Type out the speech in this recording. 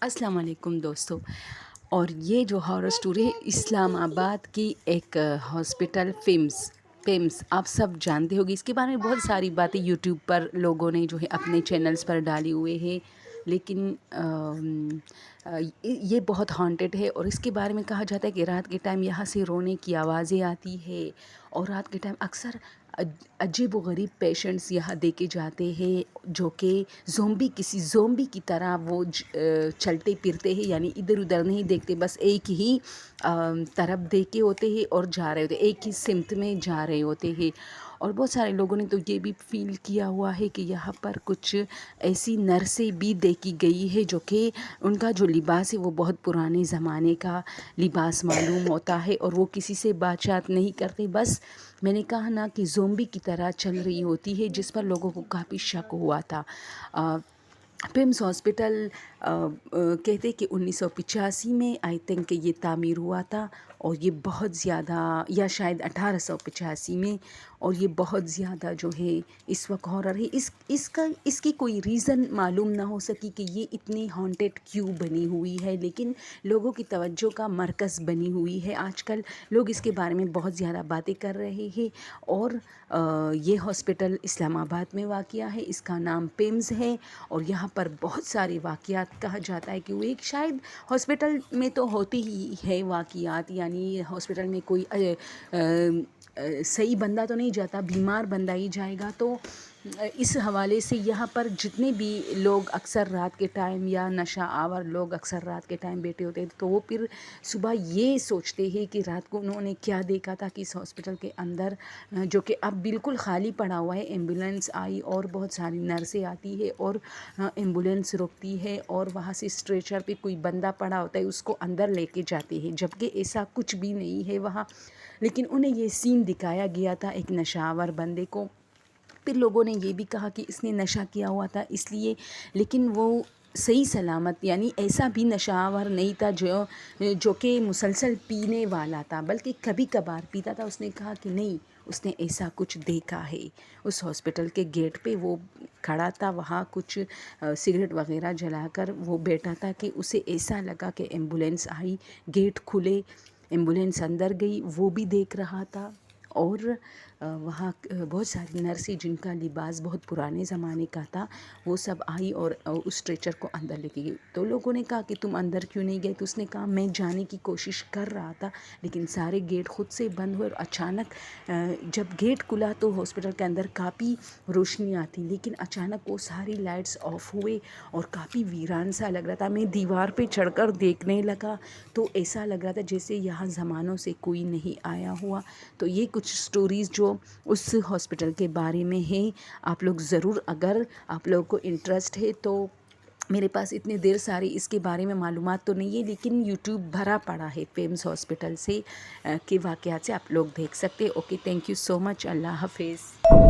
السلام علیکم دوستو. اور یہ جو ہارر اسٹوری ہے اسلام آباد کی ایک ہاسپٹل پیمس آپ سب جانتے ہوگی. اس کے بارے میں بہت ساری باتیں یوٹیوب پر لوگوں نے جو ہے اپنے چینلز پر ڈالی ہوئے ہیں، لیکن یہ بہت ہانٹڈ ہے. اور اس کے بارے میں کہا جاتا ہے کہ رات کے ٹائم یہاں سے رونے کی آوازیں آتی ہے، اور رات کے ٹائم اکثر عجیب و غریب پیشنٹس یہاں دیکھے جاتے ہیں جو کہ کسی زومبی کی طرح وہ چلتے پھرتے ہیں، یعنی ادھر ادھر نہیں دیکھتے، بس ایک ہی طرف دیکھے ہوتے ہیں اور جا رہے ہوتے ہیں، ایک ہی سمت میں جا رہے ہوتے ہیں. اور بہت سارے لوگوں نے تو یہ بھی فیل کیا ہوا ہے کہ یہاں پر کچھ ایسی نرسیں بھی دیکھی گئی ہے جو کہ ان کا جو لباس ہے وہ بہت پرانے زمانے کا لباس معلوم ہوتا ہے، اور وہ کسی سے بات چات نہیں کرتے، بس میں نے کہا نا کہ زومبی کی طرح چل رہی ہوتی ہے، جس پر لوگوں کو کافی شک ہوا تھا. پیمس ہاسپٹل کہتے کہ 1985 میں آئی تھنک یہ تعمیر ہوا تھا، اور یہ بہت زیادہ، یا شاید 1885 میں، اور یہ بہت زیادہ جو ہے اس وقت ہارر ہے. اس کی کوئی ریزن معلوم نہ ہو سکی کہ یہ اتنی ہانٹڈ کیوں بنی ہوئی ہے، لیکن لوگوں کی توجہ کا مرکز بنی ہوئی ہے. آج کل لوگ اس کے بارے میں بہت زیادہ باتیں کر رہے ہیں، اور یہ ہاسپٹل اسلام آباد میں واقع ہے. اس کا نام پیمز ہے، اور یہاں پر بہت سارے واقعات کہا جاتا ہے کہ وہ ایک شاید ہاسپٹل میں تو ہوتی ہی ہے واقعات، یعنی ہاسپٹل میں کوئی صحیح بندہ تو نہیں جاتا، بیمار بندہ ہی جائے گا. تو اس حوالے سے یہاں پر جتنے بھی لوگ اکثر رات کے ٹائم، یا نشہ آور لوگ اکثر رات کے ٹائم بیٹھے ہوتے ہیں، تو وہ پھر صبح یہ سوچتے ہیں کہ رات کو انہوں نے کیا دیکھا تھا. کہ اس ہاسپٹل کے اندر، جو کہ اب بالکل خالی پڑا ہوا ہے، ایمبولینس آئی اور بہت ساری نرسیں آتی ہے اور ایمبولینس روکتی ہے، اور وہاں سے اسٹریچر پہ کوئی بندہ پڑا ہوتا ہے اس کو اندر لے کے جاتے ہیں، جبکہ ایسا کچھ بھی نہیں ہے وہاں. لیکن انہیں یہ سین دکھایا گیا تھا ایک نشہ آور بندے کو. پھر لوگوں نے یہ بھی کہا کہ اس نے نشہ کیا ہوا تھا اس لیے، لیکن وہ صحیح سلامت، یعنی ایسا بھی نشہ آور نہیں تھا جو کہ مسلسل پینے والا تھا، بلکہ کبھی کبھار پیتا تھا. اس نے کہا کہ نہیں، اس نے ایسا کچھ دیکھا ہے. اس ہاسپٹل کے گیٹ پہ وہ کھڑا تھا، وہاں کچھ سگریٹ وغیرہ جلا کر وہ بیٹھا تھا کہ اسے ایسا لگا کہ ایمبولینس آئی، گیٹ کھلے، ایمبولینس اندر گئی، وہ بھی دیکھ رہا تھا. اور وہاں بہت ساری نرسیں جن کا لباس بہت پرانے زمانے کا تھا، وہ سب آئی اور اس اسٹریچر کو اندر لے کے گئی. تو لوگوں نے کہا کہ تم اندر کیوں نہیں گئے؟ تو اس نے کہا میں جانے کی کوشش کر رہا تھا، لیکن سارے گیٹ خود سے بند ہوئے، اور اچانک جب گیٹ کھلا تو ہاسپٹل کے اندر کافی روشنی آتی، لیکن اچانک وہ ساری لائٹس آف ہوئے اور کافی ویران سا لگ رہا تھا. میں دیوار پہ چڑھ کر دیکھنے لگا تو ایسا لگ رہا تھا جیسے یہاں زمانوں سے کوئی نہیں آیا ہوا. تو یہ کچھ سٹوریز جو اس ہاسپٹل کے بارے میں ہیں، آپ لوگ ضرور، اگر آپ لوگوں کو انٹرسٹ ہے تو، میرے پاس اتنے دیر ساری اس کے بارے میں معلومات تو نہیں ہے، لیکن یوٹیوب بھرا پڑا ہے پیمس ہاسپٹل سے کے واقعات سے، آپ لوگ دیکھ سکتے. اوکے، تھینک یو سو مچ. اللہ حافظ.